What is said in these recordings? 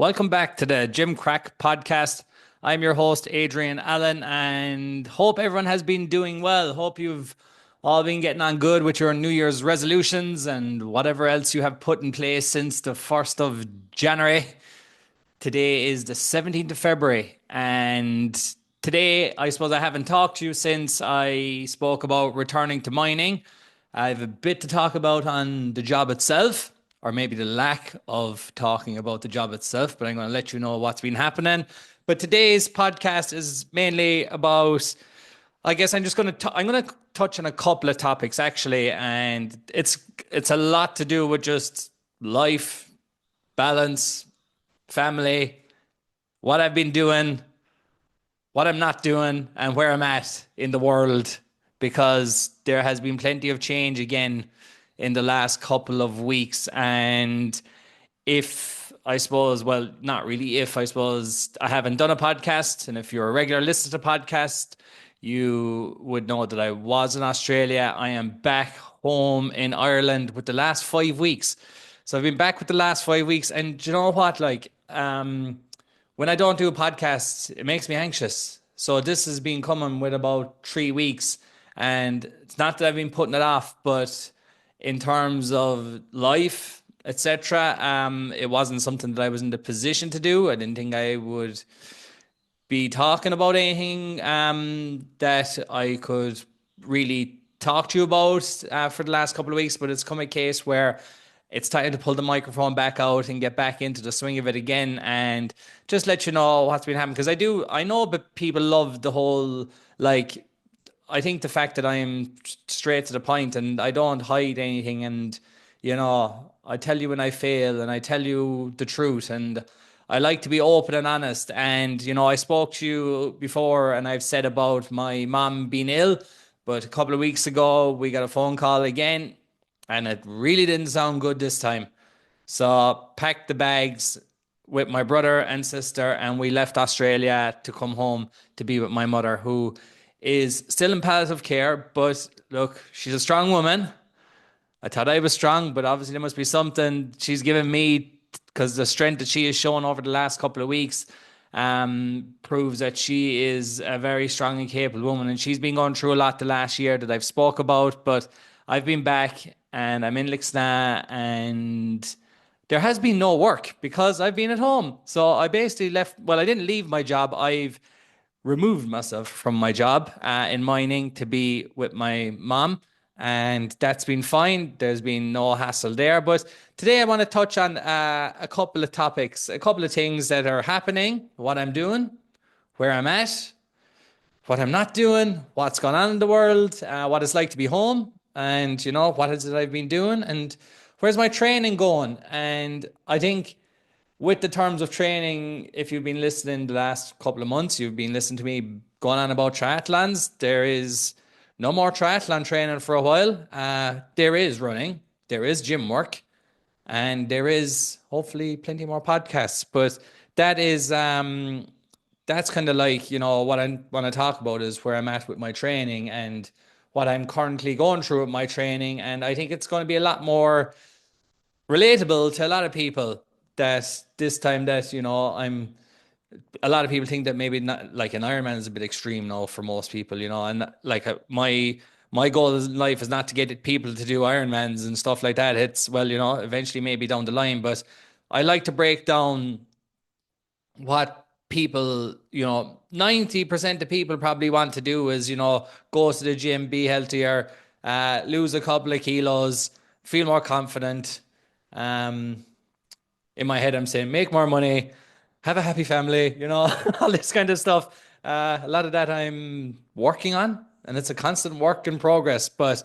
Welcome back to the GymCraic podcast. I'm your host, Adrian Allen, and hope everyone has been doing well. Hope you've all been getting on good with your New Year's resolutions and whatever else you have put in place since the 1st of January. Today is the 17th of February, and today I suppose I haven't talked to you since I spoke about returning to mining. I have a bit to talk about on the job itself, or maybe the lack of talking about the job itself, but I'm going to let you know what's been happening. But today's podcast is mainly about, I guess I'm just going to I'm going to touch on a couple of topics actually, and it's a lot to do with just life, balance, family, what I've been doing, what I'm not doing, and where I'm at in the world, because there has been plenty of change again in the last couple of weeks. And if I suppose, well, not really if I suppose I haven't done a podcast, and if you're a regular listener to podcast, you would know that I was in Australia. I am back home in Ireland with the last 5 weeks. So I've been back with the last 5 weeks, and do you know what? When I don't do a podcast, it makes me anxious. So this has been coming with about 3 weeks, and it's not that I've been putting it off, but in terms of life, etc., it wasn't something that I was in the position to do. I didn't think I would be talking about anything that I could really talk to you about for the last couple of weeks, but it's come a case where it's time to pull the microphone back out and get back into the swing of it again and just let you know what's been happening. Because I know, but people love the whole, like, I think the fact that I'm straight to the point and I don't hide anything, and I tell you when I fail and I tell you the truth, and I like to be open and honest. And I spoke to you before and I've said about my mom being ill, but a couple of weeks ago we got a phone call again, and it really didn't sound good this time. So packed the bags with my brother and sister, and we left Australia to come home to be with my mother, who is still in palliative care. But look, she's a strong woman. I thought I was strong, but obviously there must be something she's given me, because the strength that she has shown over the last couple of weeks proves that she is a very strong and capable woman. And she's been going through a lot the last year that I've spoke about, but I've been back and I'm in Lixna, and there has been no work because I've been at home. So I basically left. Well, I didn't leave my job. I've removed myself from my job in mining to be with my mom, and that's been fine. There's been no hassle there. But today I want to touch on a couple of topics, a couple of things that are happening, what I'm doing, where I'm at, what I'm not doing, what's going on in the world, what it's like to be home, and what is it I've been doing, and where's my training going. And I think with the terms of training, if you've been listening the last couple of months, you've been listening to me going on about triathlons. There is no more triathlon training for a while. There is running, there is gym work, and there is hopefully plenty more podcasts. But that is that's kind of like, what I want to talk about is where I'm at with my training and what I'm currently going through with my training. And I think it's going to be a lot more relatable to a lot of people, that this time that, I'm a lot of people think that maybe not, like an Ironman is a bit extreme now for most people, and like my goal in life is not to get people to do Ironmans and stuff like that. It's, well, eventually maybe down the line, but I like to break down what people, 90% of people probably want to do is, go to the gym, be healthier, lose a couple of kilos, feel more confident. In my head, I'm saying make more money, have a happy family, all this kind of stuff. A lot of that I'm working on, and it's a constant work in progress, but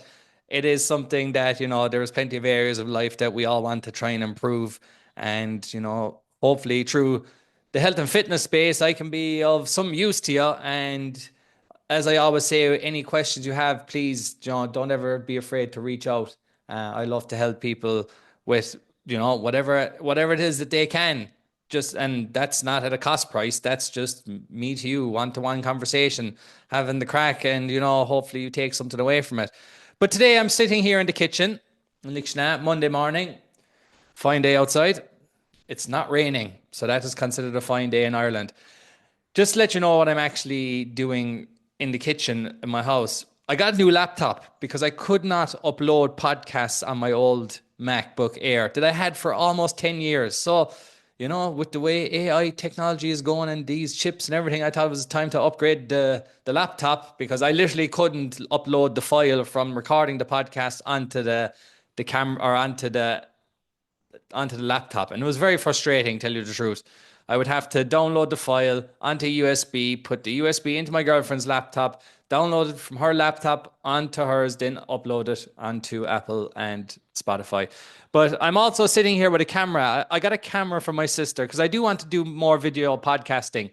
it is something that, there's plenty of areas of life that we all want to try and improve. And, hopefully through the health and fitness space, I can be of some use to you. And as I always say, any questions you have, please, John, don't ever be afraid to reach out. I love to help people with, whatever it is that they can. Just, and that's not at a cost price. That's just me to you, one-to-one conversation, having the crack, and hopefully you take something away from it. But today I'm sitting here in the kitchen in Lixna, Monday morning, fine day outside. It's not raining, so that is considered a fine day in Ireland. Just to let you know what I'm actually doing in the kitchen in my house. I got a new laptop because I could not upload podcasts on my old MacBook Air that I had for almost 10 years. So, with the way AI technology is going and these chips and everything, I thought it was time to upgrade the laptop because I literally couldn't upload the file from recording the podcast onto the camera or onto the laptop. And it was very frustrating, tell you the truth. I would have to download the file onto USB, put the USB into my girlfriend's laptop, download it from her laptop onto hers, then upload it onto Apple and Spotify. But I'm also sitting here with a camera. I got a camera from my sister because I do want to do more video podcasting,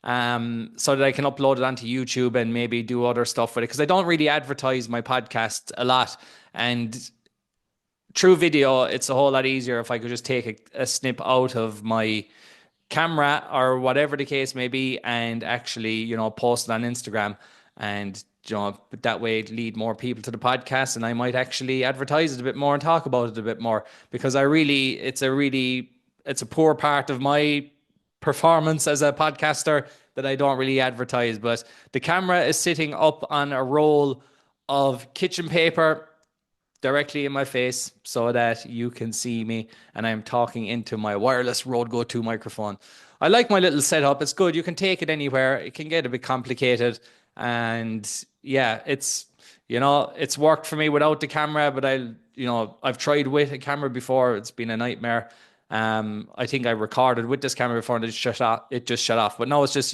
so that I can upload it onto YouTube and maybe do other stuff with it because I don't really advertise my podcast a lot. And through video, it's a whole lot easier if I could just take a snip out of my camera or whatever the case may be and actually, post it on Instagram and, that way lead more people to the podcast and I might actually advertise it a bit more and talk about it a bit more because it's a poor part of my performance as a podcaster that I don't really advertise. But the camera is sitting up on a roll of kitchen paper directly in my face so that you can see me and I'm talking into my wireless Rode Go 2 microphone. I like my little setup. It's good. You can take it anywhere. It can get a bit complicated. And yeah, it's worked for me without the camera, but I've tried with a camera before. It's been a nightmare. I think I recorded with this camera before and it just shut off. But now it's just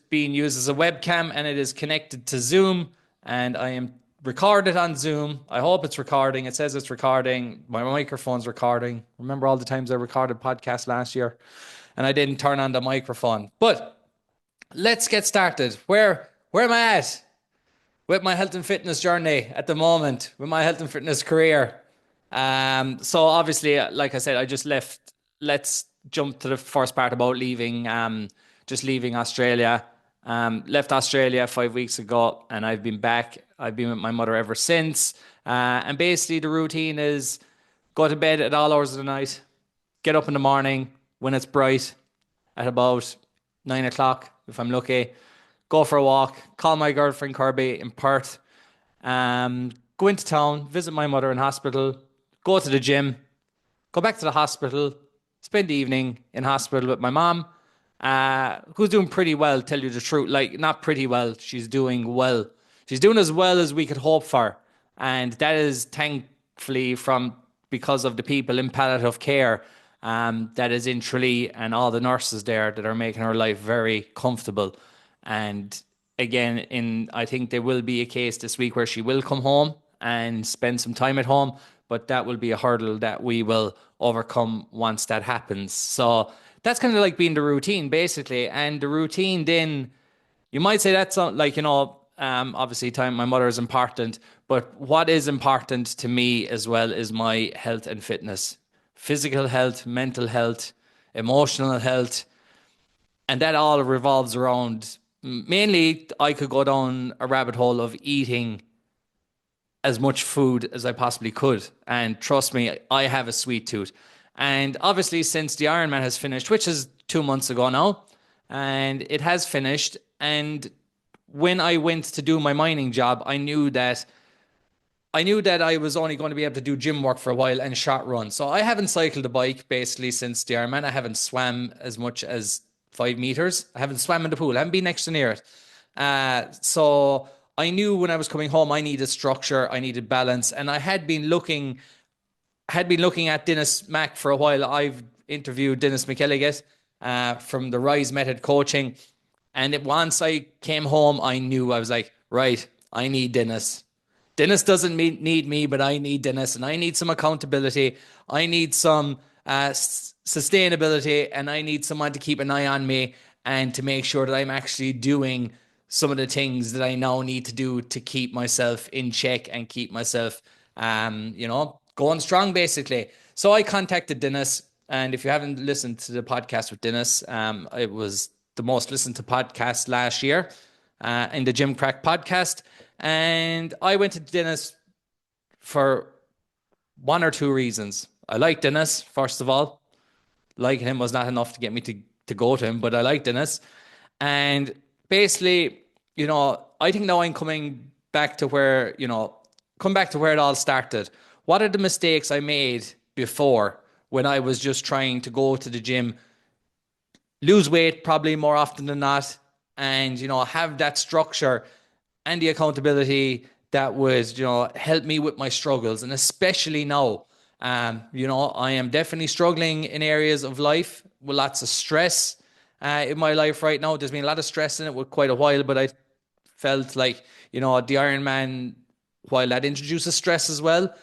being used as a webcam and it is connected to Zoom and I am recorded on Zoom. I hope it's recording. It says it's recording. My microphone's recording. Remember all the times I recorded podcasts last year and I didn't turn on the microphone. But let's get started. Where am I at with my health and fitness journey at the moment, with my health and fitness career? So obviously, like I said, I just left. Let's jump to the first part about leaving. Just leaving Australia. Left Australia 5 weeks ago, and I've been back. I've been with my mother ever since. And basically, the routine is go to bed at all hours of the night, get up in the morning when it's bright, at about 9 o'clock if I'm lucky. Go for a walk. Call my girlfriend Kirby in Perth. Go into town, visit my mother in hospital, go to the gym, go back to the hospital, spend the evening in hospital with my mom, who's doing pretty well, tell you the truth. Like, not pretty well, she's doing well. She's doing as well as we could hope for. And that is thankfully because of the people in palliative care, that is in Tralee and all the nurses there that are making her life very comfortable. And again, I think there will be a case this week where she will come home and spend some time at home, but that will be a hurdle that we will overcome once that happens. So that's kind of like being the routine, basically. And the routine, then you might say that's like, obviously time with my mother is important, but what is important to me as well is my health and fitness, physical health, mental health, emotional health. And that all revolves around mainly I could go down a rabbit hole of eating as much food as I possibly could. And trust me, I have a sweet tooth. And obviously, since the Ironman has finished, which is 2 months ago now, and it has finished. And when I went to do my mining job, I knew that I was only going to be able to do gym work for a while and short run. So I haven't cycled a bike basically since the Ironman. I haven't swam as much as 5 meters. I haven't swam in the pool. I haven't been next to near it. So I knew when I was coming home, I needed structure, I needed balance, and I had been looking at Dennis Mack for a while. I've interviewed Dennis McElligott from the Rise Method Coaching, and once I came home, I knew I was like, right, I need Dennis. Dennis doesn't need me, but I need Dennis, and I need some accountability. I need some sustainability, and I need someone to keep an eye on me and to make sure that I'm actually doing some of the things that I now need to do to keep myself in check and keep myself, going strong, basically. So I contacted Dennis, and if you haven't listened to the podcast with Dennis, it was the most listened to podcast last year, in the GymCraic podcast. And I went to Dennis for one or two reasons. I like Dennis, first of all. liking him was not enough to get me to go to him, but I liked Dennis. And basically, I think now I'm coming back to where, come back to where it all started. What are the mistakes I made before when I was just trying to go to the gym, lose weight probably more often than not, and, have that structure and the accountability that would, help me with my struggles. And especially now, I am definitely struggling in areas of life with lots of stress in my life right now. There's been a lot of stress in it with quite a while, but I felt like, the Ironman, while that introduces stress as well,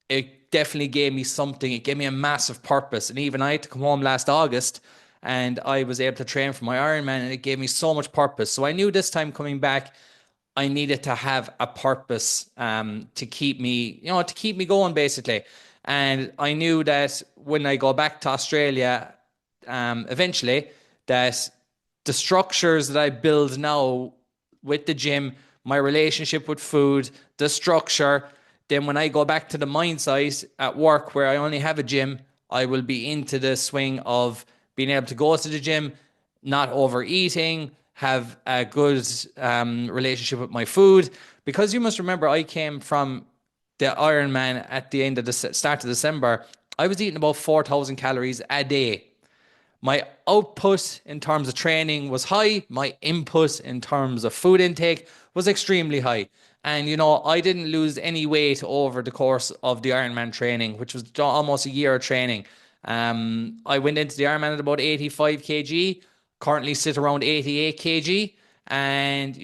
it definitely gave me something. It gave me a massive purpose. And even I had to come home last August and I was able to train for my Ironman and it gave me so much purpose. So I knew this time coming back, I needed to have a purpose to keep me, to keep me going basically. And I knew that when I go back to Australia, eventually, that the structures that I build now with the gym, my relationship with food, the structure, then when I go back to the mine site at work where I only have a gym, I will be into the swing of being able to go to the gym, not overeating, have a good relationship with my food. Because you must remember, I came from the Ironman at the end of the start of December. I was eating about 4,000 calories a day. My output in terms of training was high. My input in terms of food intake was extremely high. And, I didn't lose any weight over the course of the Ironman training, which was almost a year of training. I went into the Ironman at about 85 kg, currently sit around 88 kg. And,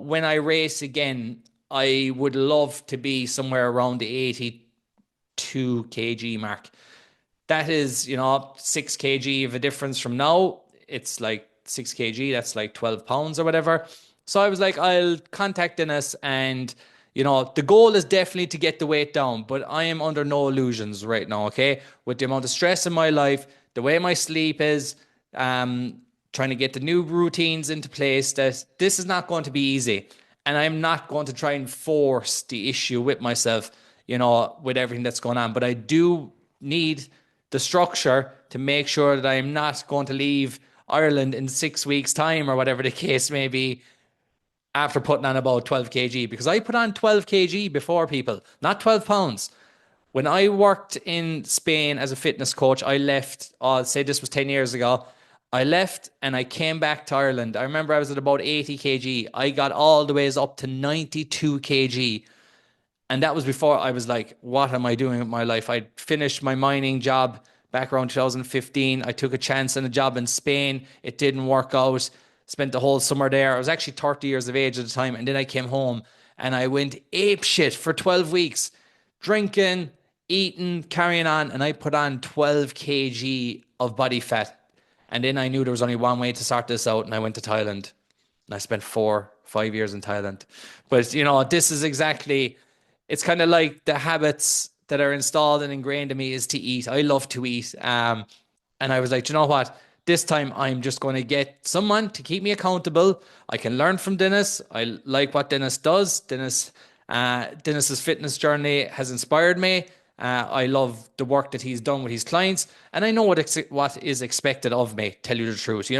when I race again, I would love to be somewhere around the 82 kg mark. That is, 6 kg of a difference from now. It's like 6 kg, that's like 12 pounds or whatever. So I was like, I'll contact Dennis and, the goal is definitely to get the weight down, but I am under no illusions right now, okay? With the amount of stress in my life, the way my sleep is, trying to get the new routines into place, that this is not going to be easy. And I'm not going to try and force the issue with myself, with everything that's going on. But I do need the structure to make sure that I'm not going to leave Ireland in 6 weeks' time or whatever the case may be after putting on about 12 kg. Because I put on 12 kg before, people, not 12 pounds. When I worked in Spain as a fitness coach, I left, I'll say this was 10 years ago. I left and I came back to Ireland. I remember I was at about 80 kg. I got all the ways up to 92 kg. And that was before I was like, what am I doing with my life? I finished my mining job back around 2015. I took a chance on a job in Spain. It didn't work out. Spent the whole summer there. I was actually 30 years of age at the time. And then I came home and I went ape shit for 12 weeks, drinking, eating, carrying on. And I put on 12 kg of body fat. And then I knew there was only one way to sort this out. And I went to Thailand. And I spent 4, 5 years in Thailand. But, this is exactly, it's kind of like the habits that are installed and ingrained in me is to eat. I love to eat. And I was like, you know what? This time I'm just going to get someone to keep me accountable. I can learn from Dennis. I like what Dennis does. Dennis's fitness journey has inspired me. I love the work that he's done with his clients, and I know what is expected of me. Tell you the truth,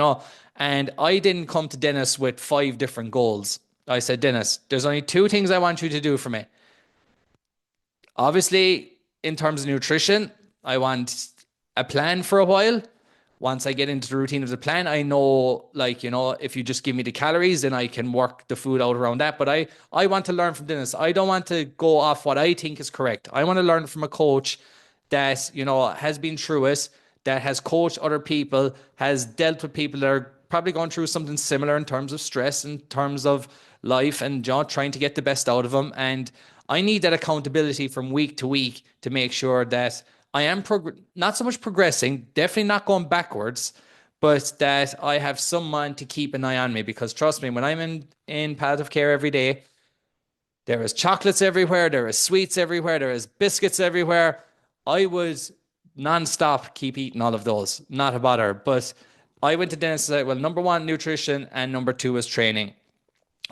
And I didn't come to Dennis with 5 different goals. I said, Dennis, there's only 2 things I want you to do for me. Obviously, in terms of nutrition, I want a plan for a while. Once I get into the routine of the plan, I know, like, if you just give me the calories, then I can work the food out around that. But I want to learn from Dennis. I don't want to go off what I think is correct. I want to learn from a coach that, has been through it, that has coached other people, has dealt with people that are probably going through something similar in terms of stress, in terms of life, and trying to get the best out of them. And I need that accountability from week to week to make sure that I am not so much progressing, definitely not going backwards, but that I have someone to keep an eye on me. Because trust me, when I'm in palliative care every day, there is chocolates everywhere, there is sweets everywhere, there is biscuits everywhere. I would non-stop keep eating all of those, not a bother. But I went to Dennis and said, well, number one, nutrition, and number two is training.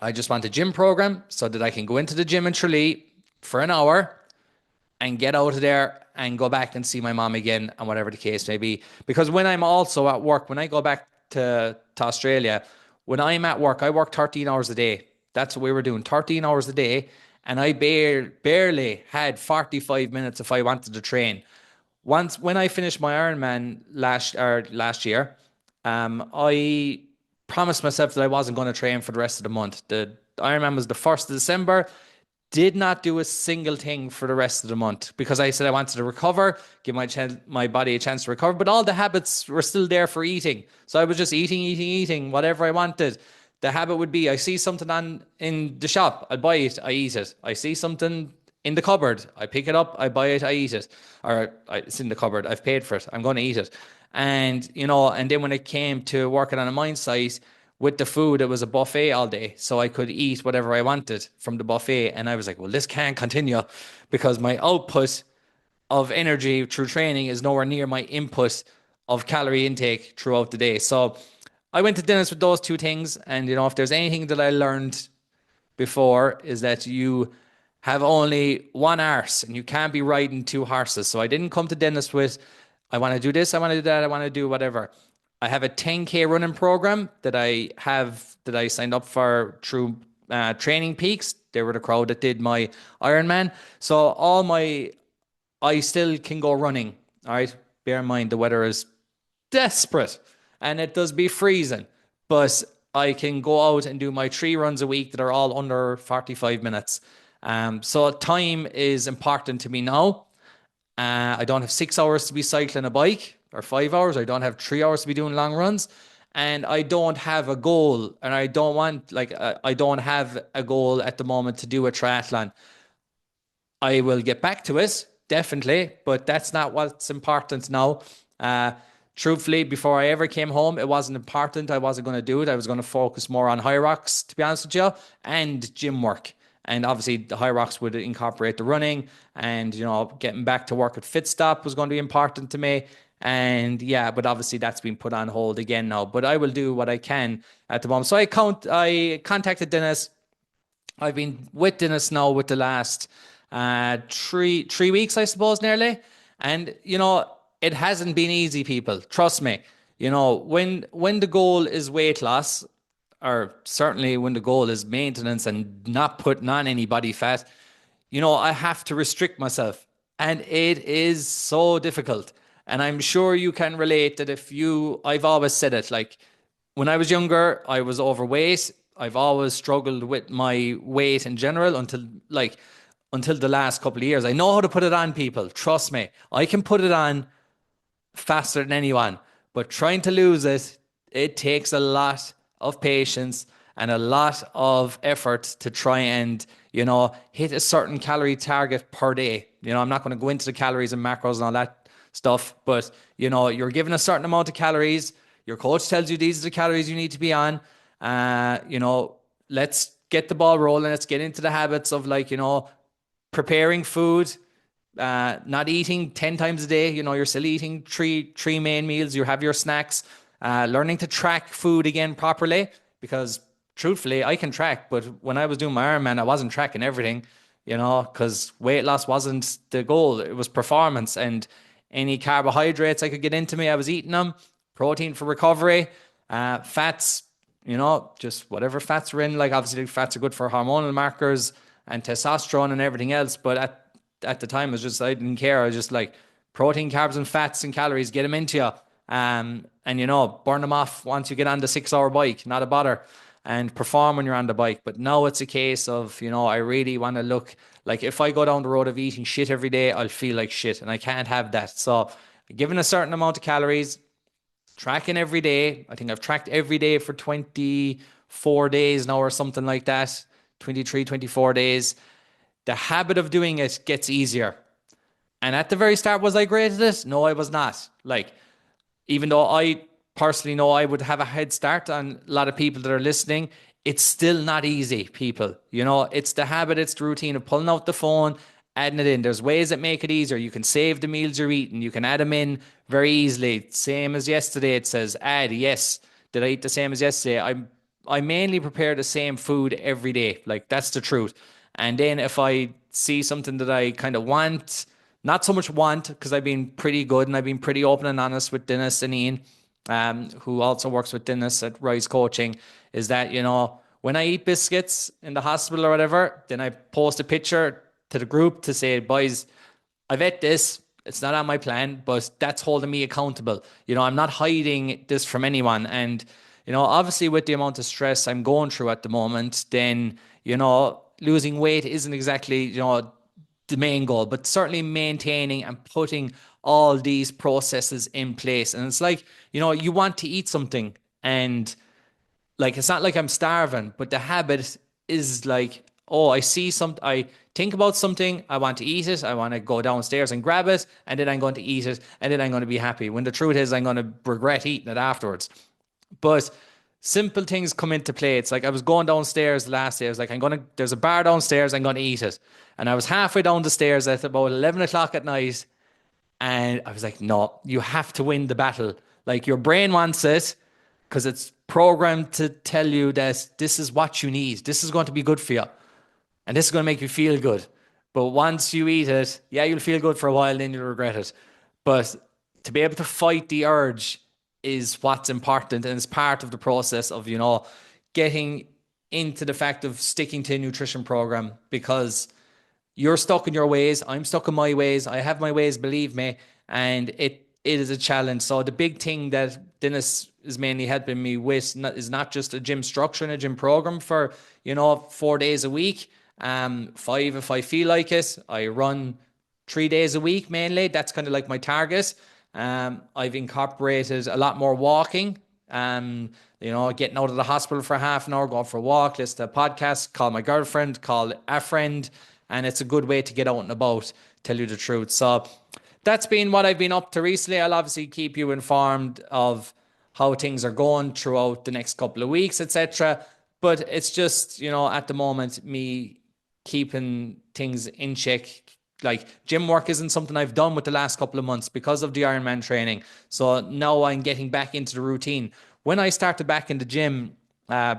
I just want a gym program so that I can go into the gym in Tralee for an hour and get out of there and go back and see my mom again and whatever the case may be. Because when I'm also at work, when I go back to Australia, when I'm at work, I work 13 hours a day. That's what we were doing, 13 hours a day. And I barely had 45 minutes if I wanted to train. Once when I finished my Ironman last year, I promised myself that I wasn't going to train for the rest of the month. The Ironman was the 1st of December. Did not do a single thing for the rest of the month because I said I wanted to recover, give my body a chance to recover. But all the habits were still there for eating, so I was just eating whatever I wanted. The habit would be I see something on in the shop, I buy it, I eat it. I see something in the cupboard, I pick it up, I buy it, I eat it, or it's in the cupboard, I've paid for it, I'm going to eat it. And and then when it came to working on a mine site with the food, it was a buffet all day. So I could eat whatever I wanted from the buffet. And I was like, well, this can't continue because my output of energy through training is nowhere near my input of calorie intake throughout the day. So I went to Dennis with those two things. And, if there's anything that I learned before is that you have only one arse and you can't be riding two horses. So I didn't come to Dennis with, I want to do this, I want to do that, I want to do whatever. I have a 10K running program that I signed up for through Training Peaks. They were the crowd that did my Ironman. So I still can go running. All right. Bear in mind the weather is desperate and it does be freezing, but I can go out and do my 3 runs a week that are all under 45 minutes. So time is important to me now. I don't have 6 hours to be cycling a bike or 5 hours. I don't have 3 hours to be doing long runs. And I don't have a goal. And I don't want, I don't have a goal at the moment to do a triathlon. I will get back to it, definitely, but that's not what's important now. Uh, Truthfully, before I ever came home, it wasn't important. I wasn't going to do it. I was going to focus more on high rocks, to be honest with you, and gym work. And obviously, the high rocks would incorporate the running, and getting back to work at Fitstop was going to be important to me. And yeah, but obviously that's been put on hold again now. But I will do what I can at the moment. So I contacted Dennis. I've been with Dennis now with the last three weeks, I suppose, nearly. And it hasn't been easy, people. Trust me. When the goal is weight loss, or certainly when the goal is maintenance and not putting on any body fat, I have to restrict myself. And it is so difficult. And I'm sure you can relate that I've always said it, like when I was younger, I was overweight. I've always struggled with my weight in general until the last couple of years. I know how to put it on, people. Trust me. I can put it on faster than anyone. But trying to lose it, it takes a lot of patience and a lot of effort to try and, hit a certain calorie target per day. I'm not going to go into the calories and macros and all that stuff, but, you're given a certain amount of calories. Your coach tells you these are the calories you need to be on. Let's get the ball rolling. Let's get into the habits of preparing food, not eating 10 times a day. You're still eating three main meals. You have your snacks, learning to track food again properly, because truthfully, I can track, but when I was doing my Ironman, I wasn't tracking everything, because weight loss wasn't the goal. It was performance, and any carbohydrates I could get into me, I was eating them. Protein for recovery, fats, just whatever fats are in. Like obviously fats are good for hormonal markers and testosterone and everything else. But at the time, it was just, I didn't care. I was just like protein, carbs and fats and calories, get them into you. And burn them off once you get on the 6 hour bike, not a bother, and perform when you're on the bike. But now it's a case of, I really want to look like, if I go down the road of eating shit every day, I'll feel like shit, and I can't have that. So given a certain amount of calories, tracking every day. I think I've tracked every day for 24 days now or something like that. 23, 24 days. The habit of doing it gets easier. And at the very start, was I great at it? No, I was not. Like, even though I personally know I would have a head start on a lot of people that are listening, it's still not easy, people. It's the habit, it's the routine of pulling out the phone, adding it in. There's ways that make it easier. You can save the meals you're eating. You can add them in very easily. Same as yesterday, it says add. Yes. Did I eat the same as yesterday? I mainly prepare the same food every day. Like, that's the truth. And then if I see something that I kind of want, Not so much want, because I've been pretty good and I've been pretty open and honest with Dennis and Ian, who also works with Dennis at Rise Coaching, is that, when I eat biscuits in the hospital or whatever, then I post a picture to the group to say, boys, I've ate this. It's not on my plan, but that's holding me accountable. I'm not hiding this from anyone. And, obviously with the amount of stress I'm going through at the moment, then, losing weight isn't exactly, the main goal, but certainly maintaining and putting all these processes in place. And it's like, you want to eat something, and like, it's not like I'm starving, but the habit is like, oh, I think about something, I want to eat it, I want to go downstairs and grab it, and then I'm going to eat it, and then I'm going to be happy. When the truth is, I'm going to regret eating it afterwards. But simple things come into play. It's like I was going downstairs last day. I was like, there's a bar downstairs, I'm going to eat it. And I was halfway down the stairs at about 11 o'clock at night. And I was like, no, you have to win the battle. Like, your brain wants it because it's programmed to tell you that this is what you need. This is going to be good for you. And this is going to make you feel good. But once you eat it, yeah, you'll feel good for a while, then you'll regret it. But to be able to fight the urge is what's important, and it's part of the process of, getting into the fact of sticking to a nutrition program, because you're stuck in your ways. I'm stuck in my ways. I have my ways, believe me. And it is a challenge. So the big thing that Dennis is mainly helping me with is not just a gym structure and a gym program for, 4 days a week. Five if I feel like it. I run 3 days a week mainly. That's kind of like my target. I've incorporated a lot more walking. Getting out of the hospital for half an hour, going for a walk, listen to a podcast, call my girlfriend, call a friend, and it's a good way to get out and about, tell you the truth. So that's been what I've been up to recently. I'll obviously keep you informed of how things are going throughout the next couple of weeks, etc. But it's just, at the moment, me keeping things in check. Like, gym work isn't something I've done with the last couple of months because of the Ironman training. So now I'm getting back into the routine. When I started back in the gym,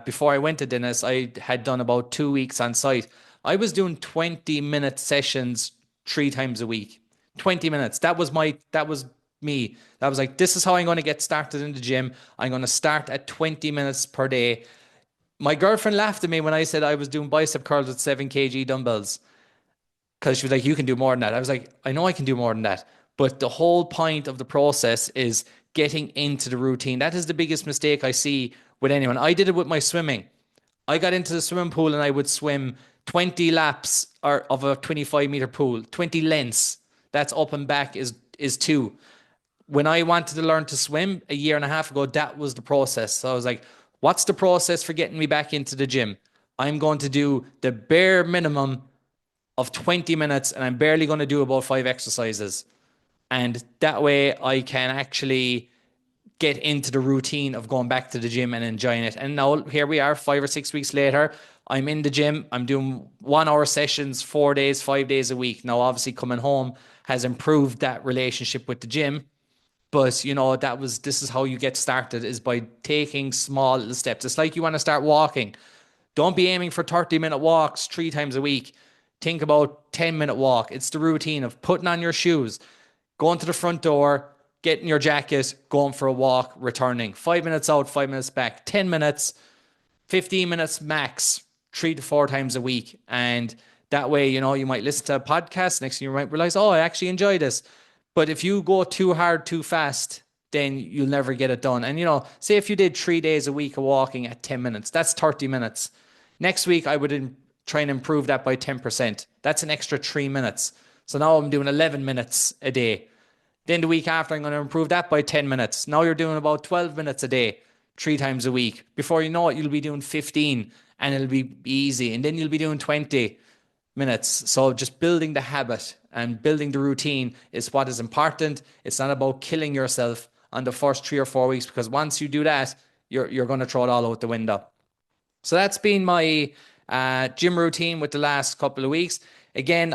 before I went to Dennis, I had done about 2 weeks on site. I was doing 20-minute sessions 3 times a week. 20 minutes. That was me. That was like, this is how I'm going to get started in the gym. I'm going to start at 20 minutes per day. My girlfriend laughed at me when I said I was doing bicep curls with 7 kg dumbbells, because she was like, you can do more than that. I was like, I know I can do more than that. But the whole point of the process is getting into the routine. That is the biggest mistake I see with anyone. I did it with my swimming. I got into the swimming pool and I would swim 20 laps of a 25-meter pool, 20 lengths. That's up and back is two. When I wanted to learn to swim a year and a half ago, that was the process. So I was like, what's the process for getting me back into the gym? I'm going to do the bare minimum of 20 minutes, and I'm barely going to do about 5 exercises. And that way I can actually get into the routine of going back to the gym and enjoying it. And now here we are, 5 or 6 weeks later. I'm in the gym. I'm doing 1 hour sessions, 4 days, 5 days a week. Now, obviously, coming home has improved that relationship with the gym. But this is how you get started, is by taking small little steps. It's like you want to start walking. Don't be aiming for 30-minute walks 3 times a week. Think about 10-minute walk. It's the routine of putting on your shoes, going to the front door, getting your jacket, going for a walk, returning. 5 minutes out, 5 minutes back. 10 minutes, 15 minutes max, 3 to 4 times a week. And that way, you might listen to a podcast. Next thing you might realize, oh, I actually enjoy this. But if you go too hard, too fast, then you'll never get it done. And, say if you did 3 days a week of walking at 10 minutes, that's 30 minutes. Next week, I would try and improve that by 10%. That's an extra 3 minutes. So now I'm doing 11 minutes a day. Then the week after, I'm going to improve that by 10 minutes. Now you're doing about 12 minutes a day, 3 times a week. Before you know it, you'll be doing 15, and it'll be easy. And then you'll be doing 20 minutes. So just building the habit and building the routine is what is important. It's not about killing yourself on the first 3 or 4 weeks, because once you do that, you're going to throw it all out the window. So that's been my gym routine with the last couple of weeks. Again,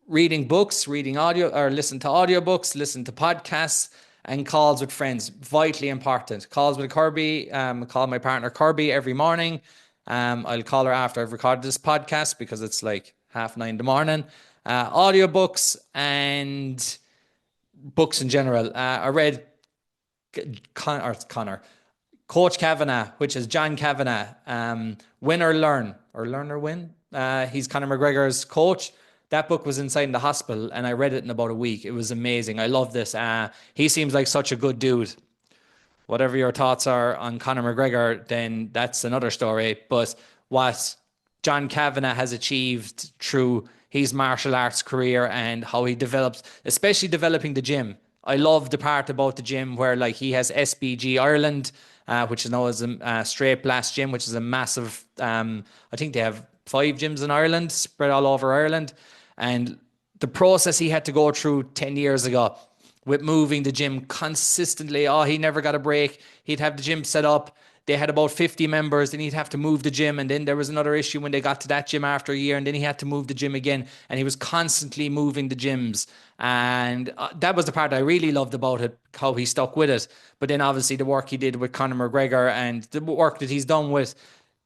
reading books, reading audio, or listen to audiobooks, listen to podcasts, and calls with friends. Vitally important. Calls with Kirby. Call my partner Kirby every morning. I'll call her after I've recorded this podcast, because it's like 9:30 in the morning. audiobooks and books in general. I read Connor, Coach Kavanagh, which is John Kavanagh, Win or Learn, or Learn or Win. He's Conor McGregor's coach. That book was inside the hospital, and I read it in about a week. It was amazing. I love this. He seems like such a good dude. Whatever your thoughts are on Conor McGregor, then that's another story. But what John Kavanagh has achieved through his martial arts career and how he develops, especially developing the gym. I love the part about the gym where like he has SBG Ireland, which is known as a straight blast gym, which is a massive. I think they have 5 gyms in Ireland, spread all over Ireland, and the process he had to go through 10 years ago with moving the gym consistently. Oh, he never got a break. He'd have the gym set up. They had about 50 members. Then he'd have to move the gym. And then there was another issue when they got to that gym after a year. And then he had to move the gym again. And he was constantly moving the gyms. And that was the part I really loved about it, how he stuck with it. But then obviously the work he did with Conor McGregor and the work that he's done with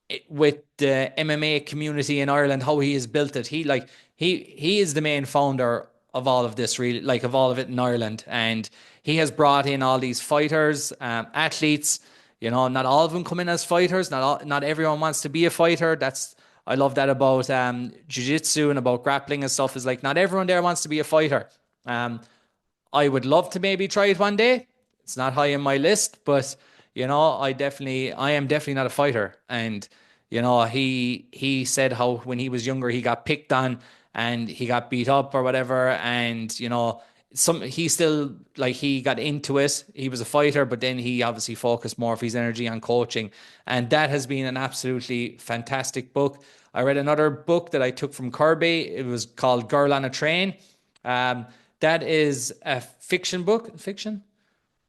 the MMA community in Ireland, how he has built it. He is the main founder of all of this, really, like of all of it in Ireland. And he has brought in all these fighters, athletes. You know, not all of them come in as fighters. Not everyone wants to be a fighter. I love that about jiu-jitsu and about grappling and stuff, is like not everyone there wants to be a fighter. I would love to maybe try it one day. It's not high in my list, but you know, I am definitely not a fighter. And you know, he said how when he was younger he got picked on and he got beat up or whatever, and you know, he still, like, he got into it. He was a fighter, but then he obviously focused more of his energy on coaching, and that has been an absolutely fantastic book. I read another book that I took from Kirby. It was called Girl on a Train. That is a fiction,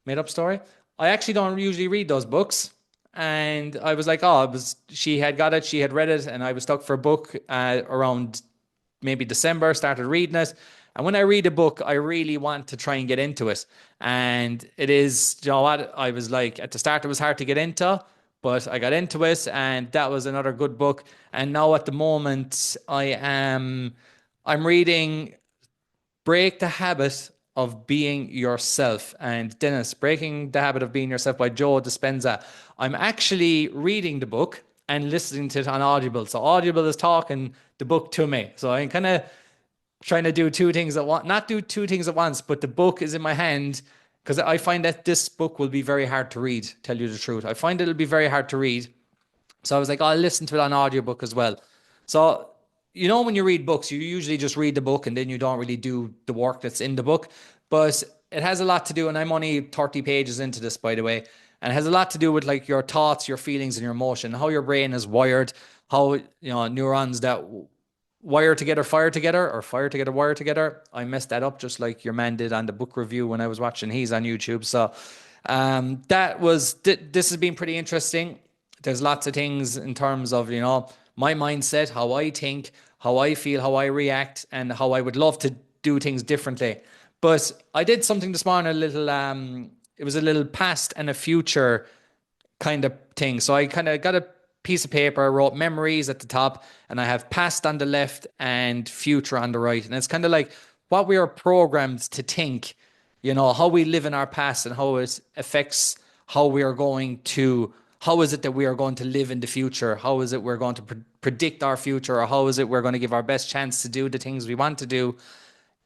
made up story. I actually don't usually read those books. And I was like, oh, she had got it, she had read it, and I was stuck for a book around maybe December, started reading it. And when I read a book, I really want to try and get into it. And it is, you know what, I was like, at the start, it was hard to get into, but I got into it, and that was another good book. And now at the moment, I'm reading Break the Habit of Being Yourself. And Dennis, Breaking the Habit of Being Yourself by Joe Dispenza. I'm actually reading the book and listening to it on Audible. So Audible is talking the book to me. So I'm kind of trying to do two things at once, not do two things at once, but the book is in my hand, because I find that this book will be very hard to read, tell you the truth. I find it'll be very hard to read. So I was like, I'll listen to it on audiobook as well. So, you know, when you read books, you usually just read the book and then you don't really do the work that's in the book. But it has a lot to do, and I'm only 30 pages into this, by the way, and it has a lot to do with like your thoughts, your feelings, and your emotion, how your brain is wired, how, you know, neurons that wire together, fire together, or fire together, wire together. I messed that up just like your man did on the book review when I was watching. He's on YouTube. So this has been pretty interesting. There's lots of things in terms of, you know, my mindset, how I think, how I feel, how I react, and how I would love to do things differently. But I did something this morning, it was a little past and a future kind of thing. So I kind of got a piece of paper, I wrote memories at the top, and I have past on the left and future on the right. And it's kind of like what we are programmed to think, you know, how we live in our past and how it affects how how is it that we are going to live in the future? How is it we're going to predict our future? Or how is it we're going to give our best chance to do the things we want to do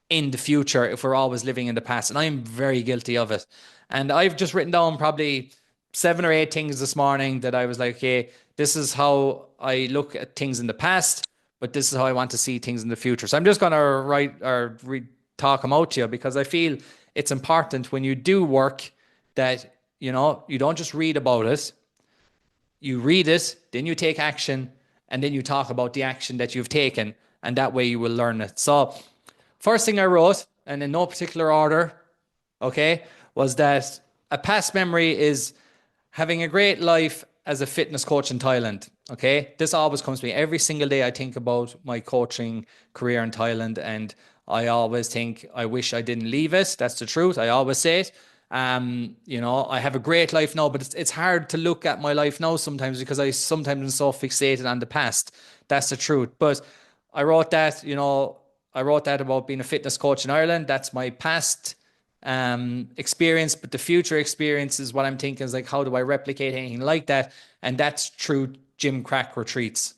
in the future if we're always living in the past? And I'm very guilty of it. And I've just written down probably 7 or 8 things this morning that I was like, okay, this is how I look at things in the past, but this is how I want to see things in the future. So I'm just going to write or talk them out to you, because I feel it's important when you do work that, you know, you don't just read about it. You read it, then you take action, and then you talk about the action that you've taken, and that way you will learn it. So first thing I wrote, and in no particular order, okay, was that a past memory is having a great life as a fitness coach in Thailand. Okay, this always comes to me every single day. I think about my coaching career in Thailand, and I always think I wish I didn't leave it. That's the truth. I always say it. You know, I have a great life now, but it's hard to look at my life now sometimes, because I sometimes am so fixated on the past. That's the truth. But I wrote that, you know, I wrote that about being a fitness coach in Ireland. That's my past experience, but the future experience is what I'm thinking is like, how do I replicate anything like that? And that's through GymCraic retreats.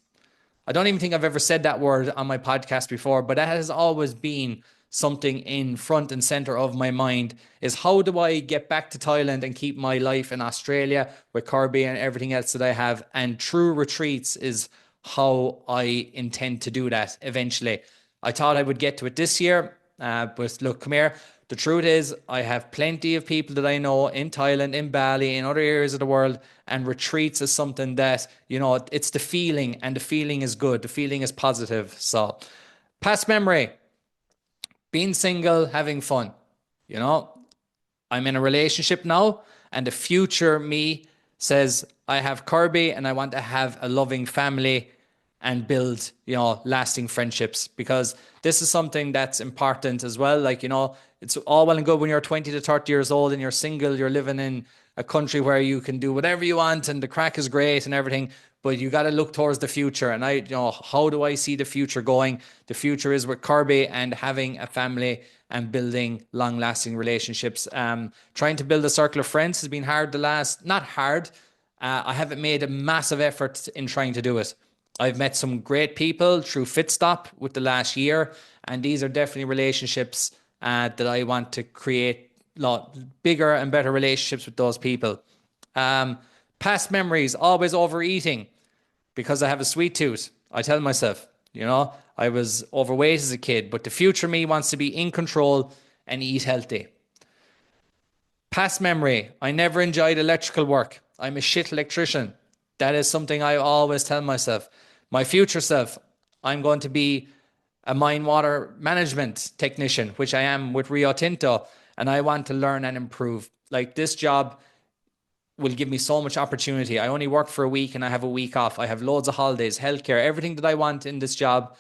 I don't even think I've ever said that word on my podcast before, but that has always been something in front and center of my mind is how do I get back to Thailand and keep my life in Australia with Kirby and everything else that I have. And true retreats is how I intend to do that eventually. I thought I would get to it this year, but look, come here. The truth is, I have plenty of people that I know in Thailand, in Bali, in other areas of the world, and retreats is something that, it's the feeling, and the feeling is good. The feeling is positive. So, past memory, being single, having fun. You know, I'm in a relationship now, and the future me says I have Kirby and I want to have a loving family and build, lasting friendships, because this is something that's important as well. Like, it's all well and good when you're 20 to 30 years old and you're single, you're living in a country where you can do whatever you want and the crack is great and everything, but you got to look towards the future. And how do I see the future going? The future is with Kirby and having a family and building long lasting relationships. Trying to build a circle of friends has been hard not hard. I haven't made a massive effort in trying to do it. I've met some great people through Fitstop with the last year, and these are definitely relationships that I want to create lot bigger and better relationships with those people. Past memories, always overeating because I have a sweet tooth. I tell myself, I was overweight as a kid, but the future me wants to be in control and eat healthy. Past memory, I never enjoyed electrical work. I'm a shit electrician. That is something I always tell myself. My future self, I'm going to be a mine water management technician, which I am with Rio Tinto, and I want to learn and improve. Like, this job will give me so much opportunity. I only work for a week and I have a week off. I have loads of holidays, healthcare, everything that I want in this job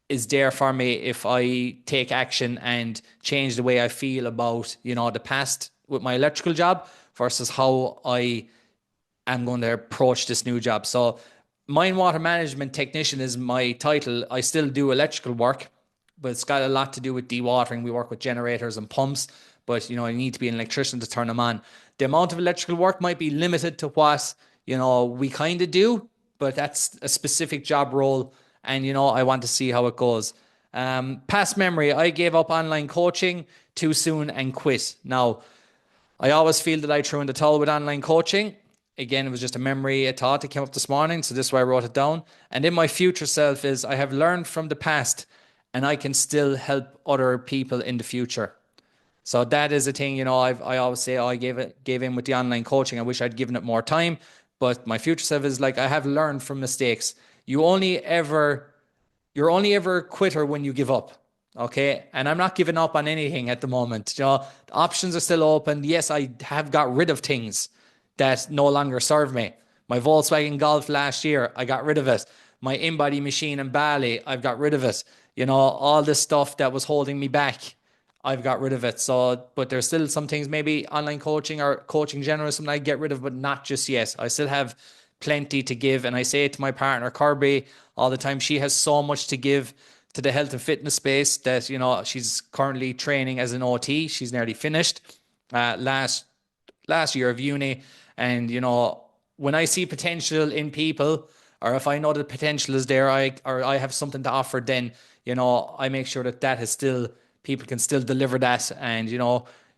is there for me if I take action and change the way I feel about, the past with my electrical job versus how I am going to approach this new job. So mine water management technician is my title. I still do electrical work, but it's got a lot to do with dewatering. We work with generators and pumps, but I need to be an electrician to turn them on. The amount of electrical work might be limited to what, we kind of do, but that's a specific job role. And, I want to see how it goes. Past memory, I gave up online coaching too soon and quit. Now, I always feel that I threw in the towel with online coaching. Again, it was just a memory, a thought that came up this morning. So this is why I wrote it down. And in my future self is I have learned from the past and I can still help other people in the future. So that is a thing, I always say, I gave in with the online coaching. I wish I'd given it more time. But my future self is like, I have learned from mistakes. You're only ever a quitter when you give up. Okay. And I'm not giving up on anything at the moment. The options are still open. Yes, I have got rid of things that no longer serve me. My Volkswagen Golf last year, I got rid of it. My in-body machine in Bali, I've got rid of it. All this stuff that was holding me back, I've got rid of it. So, but there's still some things, maybe online coaching or coaching in general, something I get rid of, but not just yet. I still have plenty to give. And I say it to my partner, Kirby, all the time. She has so much to give to the health and fitness space that, she's currently training as an OT. She's nearly finished last year of uni. And, when I see potential in people, or if I know the potential is there, I have something to offer, then, I make sure that is still, people can still deliver that. And,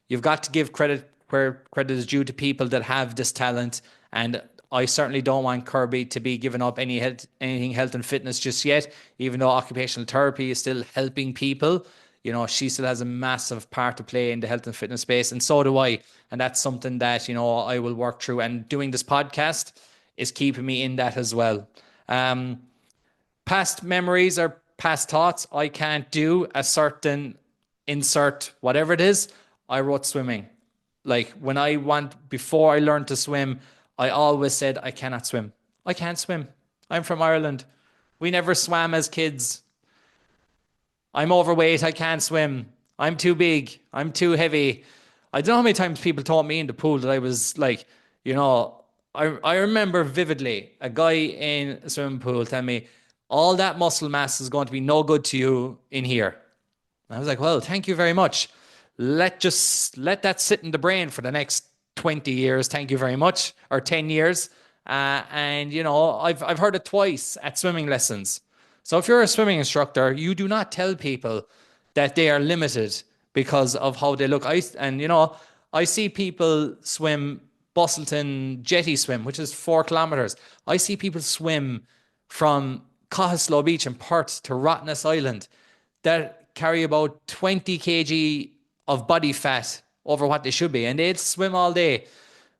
you've got to give credit where credit is due to people that have this talent. And I certainly don't want Kirby to be giving up anything health and fitness just yet, even though occupational therapy is still helping people. She still has a massive part to play in the health and fitness space, and so do I. And that's something that, I will work through. And doing this podcast is keeping me in that as well. Past memories or past thoughts, I can't do a certain insert, whatever it is. I wrote swimming. Like before I learned to swim, I always said, I cannot swim. I can't swim. I'm from Ireland. We never swam as kids. I'm overweight. I can't swim. I'm too big. I'm too heavy. I don't know how many times people taught me in the pool that I was like, I remember vividly a guy in a swimming pool telling me, all that muscle mass is going to be no good to you in here. I was like, well, thank you very much. Let that sit in the brain for the next 20 years. Thank you very much. Or 10 years. And I've heard it twice at swimming lessons. So if you're a swimming instructor, you do not tell people that they are limited because of how they look. I see people swim Bustleton Jetty swim, which is 4 kilometers. I see people swim from Cottesloe Beach in Perth to Rottnest Island that carry about 20 kg of body fat over what they should be, and they'd swim all day.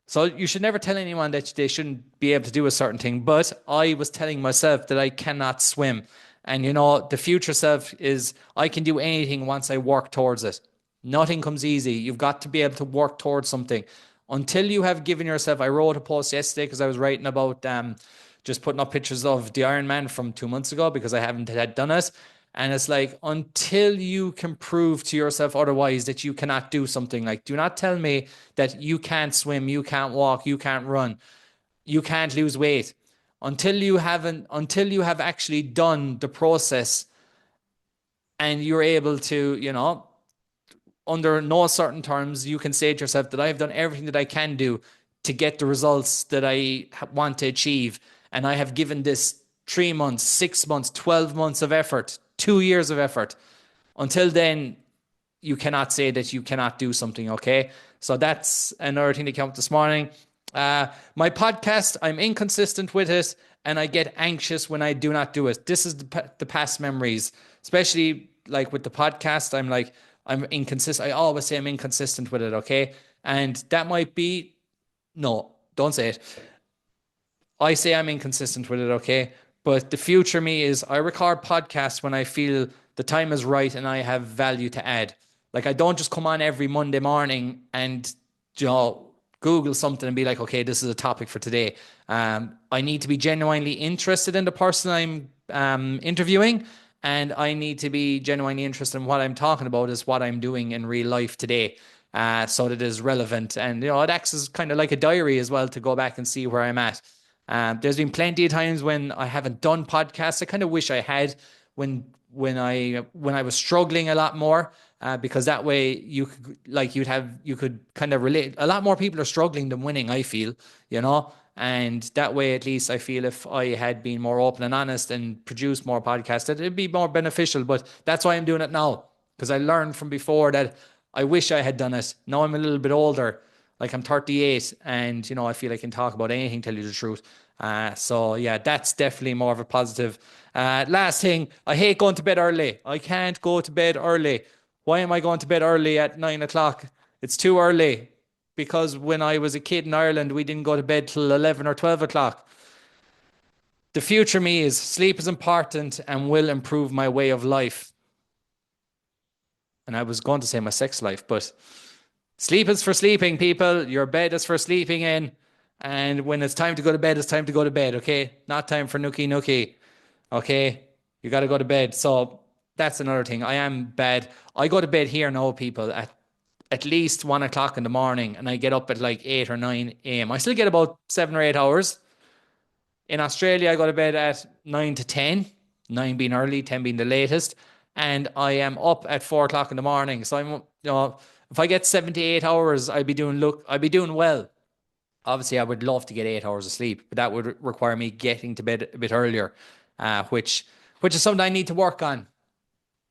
So you should never tell anyone that they shouldn't be able to do a certain thing. But I was telling myself that I cannot swim. And the future self is I can do anything once I work towards it. Nothing comes easy. You've got to be able to work towards something. Until you have given yourself, I wrote a post yesterday because I was writing about just putting up pictures of the Ironman from 2 months ago because I haven't had done it. And it's like, until you can prove to yourself otherwise that you cannot do something, like, do not tell me that you can't swim, you can't walk, you can't run, you can't lose weight. Until you have actually done the process and you're able to, under no certain terms, you can say to yourself that I've done everything that I can do to get the results that I want to achieve. And I have given this 3 months, 6 months, 12 months of effort, 2 years of effort. Until then, you cannot say that you cannot do something, okay? So that's another thing that came up this morning. My podcast, I'm inconsistent with it, and I get anxious when I do not do it. This is the past memories, especially like with the podcast. I'm inconsistent. I always say I'm inconsistent with it, okay? And that might be, no, don't say it. I say I'm inconsistent with it, okay? But the future me is I record podcasts when I feel the time is right and I have value to add. Like, I don't just come on every Monday morning and, Google something and be like, okay, this is a topic for today. I need to be genuinely interested in the person I'm interviewing, and I need to be genuinely interested in what I'm talking about is what I'm doing in real life today, so that it is relevant. And, it acts as kind of like a diary as well to go back and see where I'm at. There's been plenty of times when I haven't done podcasts. I kind of wish I had when I was struggling a lot more, because that way you could kind of relate. A lot more people are struggling than winning, I feel, and that way at least I feel if I had been more open and honest and produced more podcasts, that it'd be more beneficial. But that's why I'm doing it now, because I learned from before that I wish I had done it. Now I'm a little bit older, like I'm 38, and I feel I can talk about anything, tell you the truth. So yeah, that's definitely more of a positive. Last thing, I hate going to bed early. I can't go to bed early. Why am I going to bed early at 9 o'clock? It's too early, because when I was a kid in Ireland, we didn't go to bed till 11 or 12 o'clock. The future me is sleep is important and will improve my way of life. And I was going to say my sex life, but sleep is for sleeping, people. Your bed is for sleeping in. And when it's time to go to bed, it's time to go to bed, okay? Not time for nookie nookie, okay? You got to go to bed. So that's another thing. I am bad. I go to bed here now, people, at least 1 o'clock in the morning, and I get up at like 8 or 9 a.m. I still get about 7 or 8 hours. In Australia, I go to bed at 9 to 10, 9 being early, 10 being the latest. And I am up at 4 o'clock in the morning. So if I get 7 to 8 hours, I'd be doing well. Obviously, I would love to get 8 hours of sleep, but that would require me getting to bed a bit earlier, which is something I need to work on.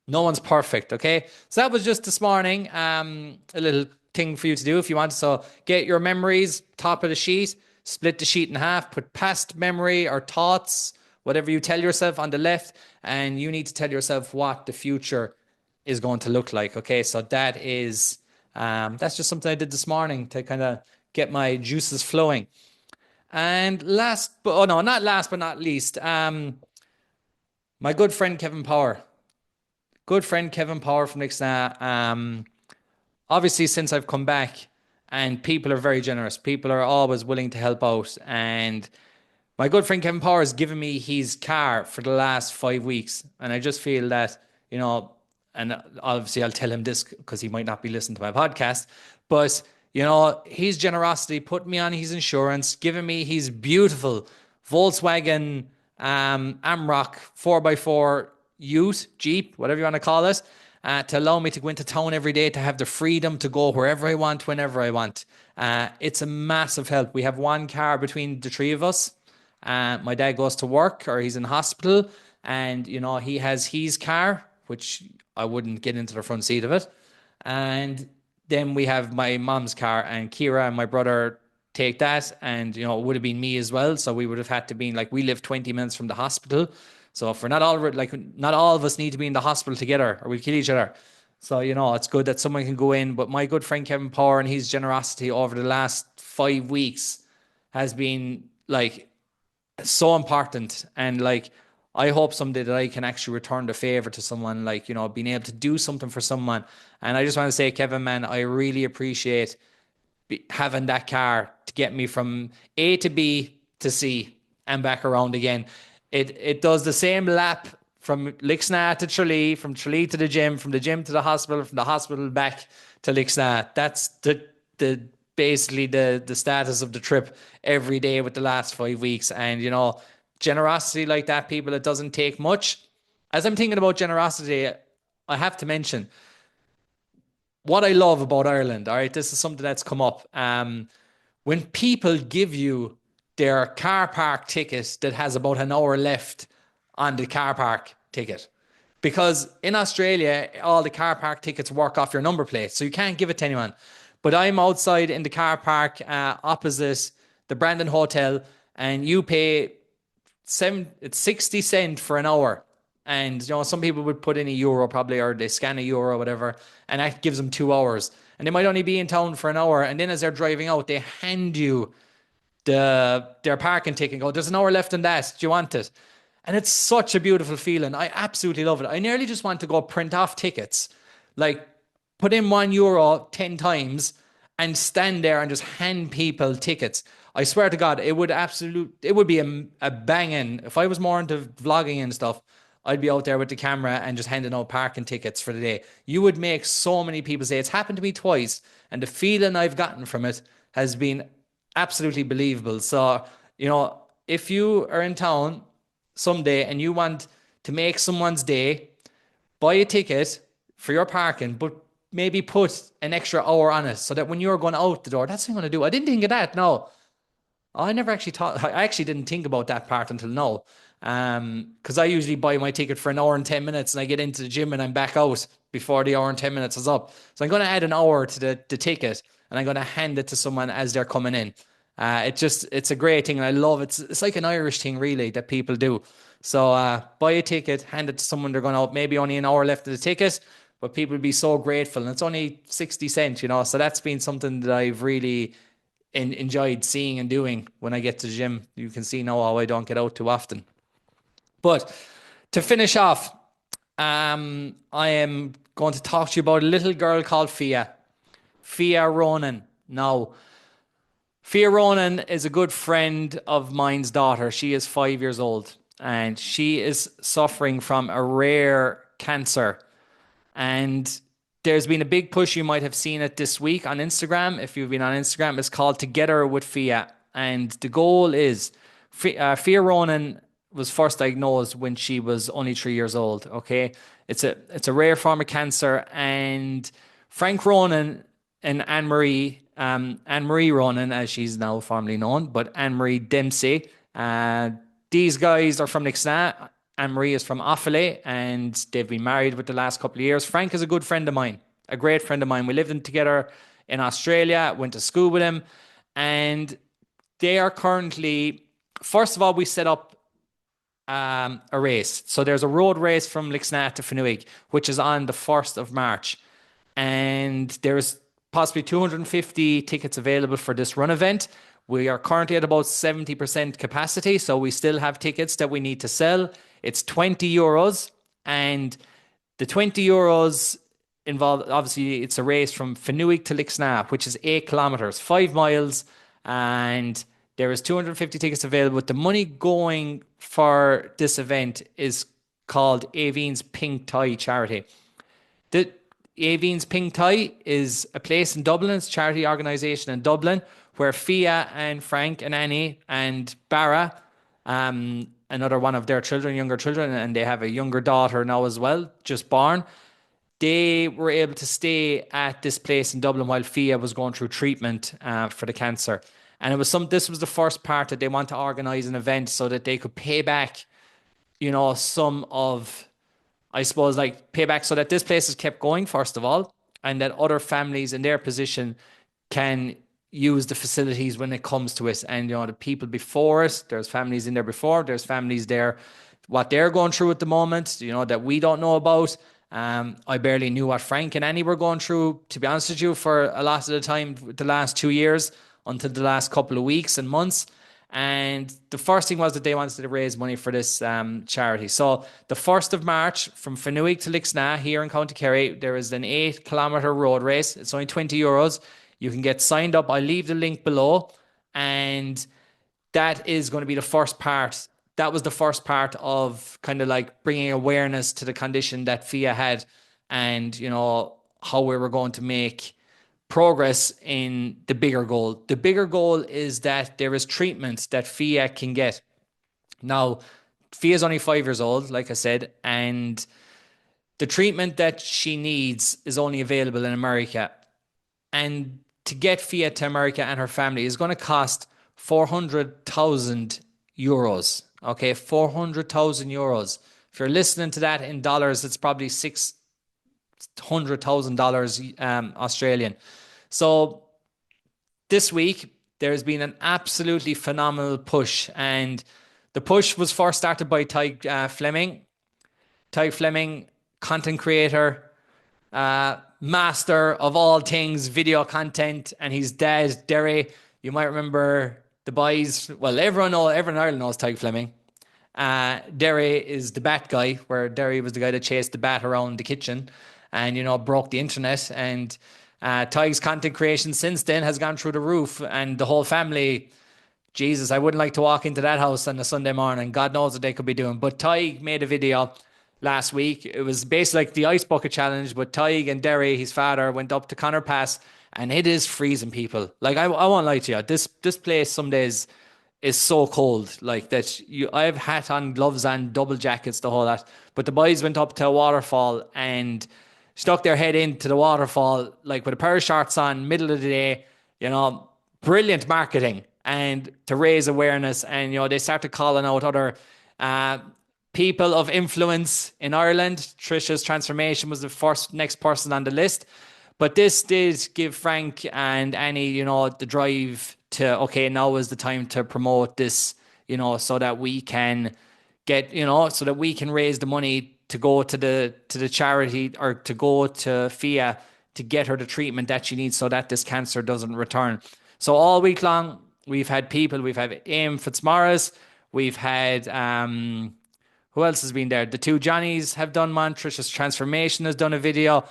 No one's perfect, okay? So that was just this morning. A little thing for you to do if you want. So get your memories, top of the sheet, split the sheet in half, put past memory or thoughts, whatever you tell yourself, on the left, and you need to tell yourself what the future is going to look like, okay? So that's just something I did this morning to kind of get my juices flowing. And not last but not least, my good friend Kevin Power. Good friend Kevin Power from Nixna. Obviously, since I've come back, and people are very generous. People are always willing to help out. And my good friend Kevin Power has given me his car for the last 5 weeks. And I just feel that, and obviously I'll tell him this because he might not be listening to my podcast, but his generosity put me on his insurance, giving me his beautiful Volkswagen Amrock 4x4 Ute, Jeep, whatever you want to call it. to allow me to go into town every day, to have the freedom to go wherever I want, whenever I want. It's a massive help. We have one car between the three of us. My dad goes to work or he's in hospital, and he has his car, which I wouldn't get into the front seat of it. And then we have my mom's car, and Kira and my brother take that, and it would have been me as well. So we would have had to be like, we live 20 minutes from the hospital. So if we're not all like, not all of us need to be in the hospital together or we'll kill each other. So it's good that someone can go in. But my good friend Kevin Power and his generosity over the last 5 weeks has been like so important. And like, I hope someday that I can actually return the favor to someone, like, being able to do something for someone. And I just want to say, Kevin, man, I really appreciate having that car to get me from A to B to C and back around again. It does the same lap from Lixna to Tralee, from Tralee to the gym, from the gym to the hospital, from the hospital back to Lixna. That's the basically the status of the trip every day with the last 5 weeks. And generosity like that, people, it doesn't take much. As I'm thinking about generosity, I have to mention what I love about Ireland. All right, this is something that's come up. When people give you their car park ticket that has about an hour left on the car park ticket, because in Australia, all the car park tickets work off your number plate, so you can't give it to anyone. But I'm outside in the car park opposite the Brandon Hotel, and you pay it's 60 cents for an hour. And some people would put in a euro probably, or they scan a euro or whatever, and that gives them 2 hours. And they might only be in town for an hour, and then as they're driving out, they hand you their parking ticket and go, there's an hour left in that. Do you want it? And it's such a beautiful feeling. I absolutely love it. I nearly just want to go print off tickets. Like, put in €1 10 times and stand there and just hand people tickets. I swear to God, it would be a banging. If I was more into vlogging and stuff, I'd be out there with the camera and just handing out parking tickets for the day. You would make so many people say, it's happened to me twice, and the feeling I've gotten from it has been absolutely believable. So, if you are in town someday and you want to make someone's day, buy a ticket for your parking, but maybe put an extra hour on it so that when you're going out the door, that's what I'm going to do. I didn't think of that. No, I never actually thought, I actually didn't think about that part until now. Because I usually buy my ticket for an hour and 10 minutes and I get into the gym and I'm back out before the hour and 10 minutes is up. So I'm going to add an hour to the ticket and I'm going to hand it to someone as they're coming in. It's a great thing. And I love it. It's like an Irish thing really that people do. So, buy a ticket, hand it to someone, they're going out, maybe only an hour left of the ticket, but people will be so grateful. And it's only 60 cents, so that's been something that I've really enjoyed seeing and doing when I get to the gym. You can see now how I don't get out too often. But to finish off, I am going to talk to you about a little girl called Fia Ronan. Now, Fia Ronan is a good friend of mine's daughter. She is 5 years old and she is suffering from a rare cancer. And there's been a big push. You might have seen it this week on Instagram. If you've been on Instagram, it's called Together with Fia. And the goal is Fia Ronan was first diagnosed when she was only 3 years old. Okay. It's a rare form of cancer. And Frank Ronan and Anne-Marie Ronan, as she's now formally known, but Anne-Marie Dempsey, these guys are from Nixna. Anne-Marie is from Offaly, and they've been married with the last couple of years. Frank is a good friend of mine, a great friend of mine. We lived together in Australia, went to school with him, and they are currently, first of all, we set up a race. So there's a road race from Lixna to Fenwick, which is on the 1st of March. And there's possibly 250 tickets available for this run event. We are currently at about 70% capacity, so we still have tickets that we need to sell. It's €20, and the €20 involved, obviously, it's a race from Fenwick to Lixna, which is 8 kilometers, 5 miles, and there is 250 tickets available. The money going for this event is called Aveen's Pink Tie Charity. The Aveen's Pink Tie is a place in Dublin, it's a charity organisation in Dublin, where Fia and Frank and Annie and Barra, another one of their children, younger children, and they have a younger daughter now as well, just born. they were able to stay at this place in Dublin while Fia was going through treatment for the cancer. And this was the first part that they want to organize an event so that they could pay back, some of, I suppose, like payback so that this place is kept going, first of all, and that other families in their position can use the facilities when it comes to it. And, the people before it, there's families in there before, there's families there, what they're going through at the moment, that we don't know about. I barely knew what Frank and Annie were going through, to be honest with you, for a lot of the time, the last 2 years, until the last couple of weeks and months. And the first thing was that they wanted to raise money for this charity. So the 1st of March from Fenwick to Lixnaw here in County Kerry, there is an 8 kilometre road race. It's only €20. You can get signed up. I'll leave the link below. And that is going to be the first part. That was the first part of kind of like bringing awareness to the condition that Fia had, and, how we were going to make progress in the bigger goal. The bigger goal is that there is treatment that Fia can get. Now, Fia's only 5 years old, like I said, and the treatment that she needs is only available in America. And to get Fia to America and her family is going to cost €400,000. Okay, €400,000. If you're listening to that in dollars, it's probably $600,000 Australian. So this week, there's been an absolutely phenomenal push. And the push was first started by Ty Fleming. Ty Fleming, content creator, master of all things video content, and his dad, Derry. You might remember the boys. Well, everyone in Ireland knows Ty Fleming. Derry is the bat guy, where Derry was the guy that chased the bat around the kitchen and, broke the internet. And Ty's content creation since then has gone through the roof, and the whole family, Jesus, I wouldn't like to walk into that house on a Sunday morning. God knows what they could be doing. But Ty made a video last week. It was basically like the ice bucket challenge, but Ty and Derry, his father, went up to Connor Pass, and it is freezing, people. Like, I won't lie to you. This place some days is so cold, like that. I have hat on, gloves on, double jackets, the whole lot. But the boys went up to a waterfall and stuck their head into the waterfall, like with a pair of shorts on, middle of the day. Brilliant marketing and to raise awareness. And they started calling out other people of influence in Ireland. Trisha's transformation was the next person on the list. But this did give Frank and Annie, the drive to, okay, now is the time to promote this, so that we can so that we can raise the money to go to the charity, or to go to Fia to get her the treatment that she needs so that this cancer doesn't return. So all week long, we've had people. We've had Aim Fitzmaurice. We've had, who else has been there? The two Johnnies have done one. Trisha's Transformation has done a video.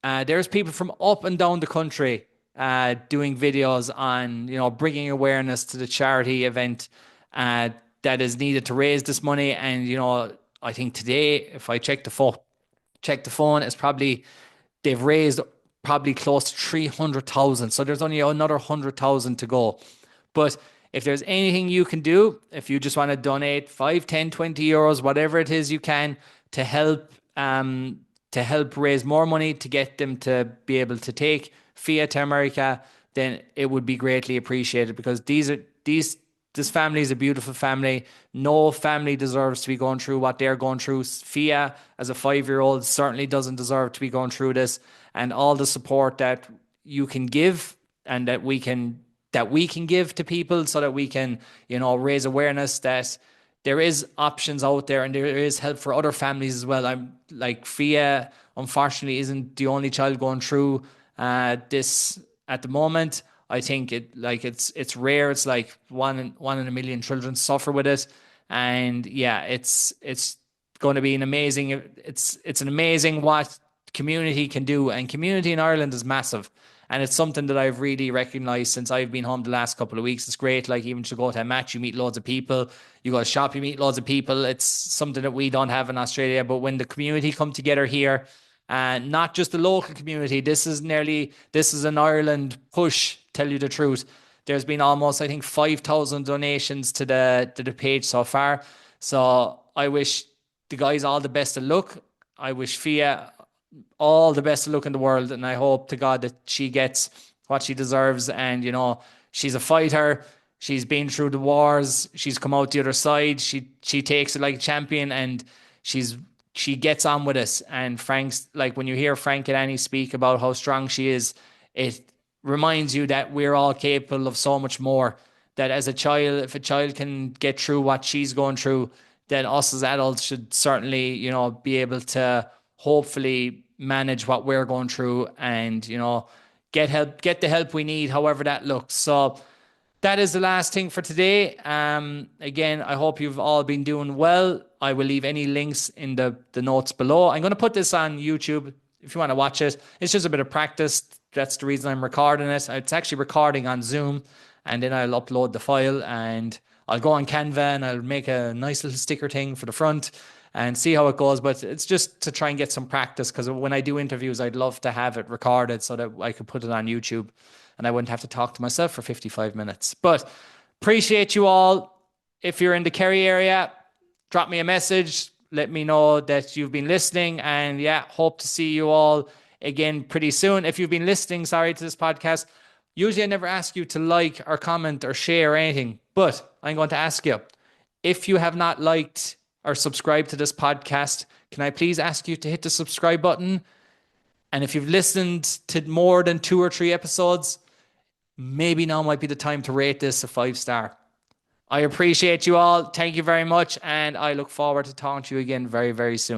There's people from up and down the country doing videos on, bringing awareness to the charity event that is needed to raise this money. And, I think today, if I check the phone, it's probably, they've raised probably close to 300,000. So there's only another 100,000 to go. But if there's anything you can do, if you just want to donate 5, 10, 20 euros, whatever it is you can, to help raise more money to get them to be able to take Fia to America, then it would be greatly appreciated, because this family is a beautiful family. No family deserves to be going through what they're going through. Fia, as a 5-year-old, certainly doesn't deserve to be going through this. And all the support that you can give, and that we can give to people, so that we can, raise awareness that there is options out there and there is help for other families as well. I'm like, Fia, unfortunately, isn't the only child going through this at the moment. I think it's rare. It's like one in a million children suffer with it. And yeah, it's going to be an amazing, it's an amazing what community can do. And community in Ireland is massive. And it's something that I've really recognized since I've been home the last couple of weeks. It's great. Like, even to go to a match, you meet loads of people. You go to shop, you meet loads of people. It's something that we don't have in Australia. But when the community come together here, and not just the local community, this is an Ireland push, tell you the truth. There's been almost, I think, 5,000 donations to the page so far. So I wish the guys all the best of luck. I wish Fia all the best of luck in the world. And I hope to God that she gets what she deserves. And, she's a fighter. She's been through the wars. She's come out the other side. She takes it like a champion, and she's she gets on with us. And Frank's like, when you hear Frank and Annie speak about how strong she is, it reminds you that we're all capable of so much more. That as a child, if a child can get through what she's going through, then us as adults should certainly, be able to hopefully manage what we're going through, and, get the help we need, however that looks. So that is the last thing for today. Again, I hope you've all been doing well. I will leave any links in the notes below. I'm going to put this on YouTube if you want to watch it. It's just a bit of practice. That's the reason I'm recording it. It's actually recording on Zoom, and then I'll upload the file, and I'll go on Canva and I'll make a nice little sticker thing for the front and see how it goes. But it's just to try and get some practice, because when I do interviews, I'd love to have it recorded so that I could put it on YouTube and I wouldn't have to talk to myself for 55 minutes. But appreciate you all. If you're in the Kerry area, drop me a message. Let me know that you've been listening. And yeah, hope to see you all again pretty soon. If you've been listening, to this podcast, usually I never ask you to like or comment or share or anything, but I'm going to ask you, if you have not liked or subscribed to this podcast, can I please ask you to hit the subscribe button? And if you've listened to more than 2 or 3 episodes, maybe now might be the time to rate this a 5-star. I appreciate you all. Thank you very much. And I look forward to talking to you again very, very soon.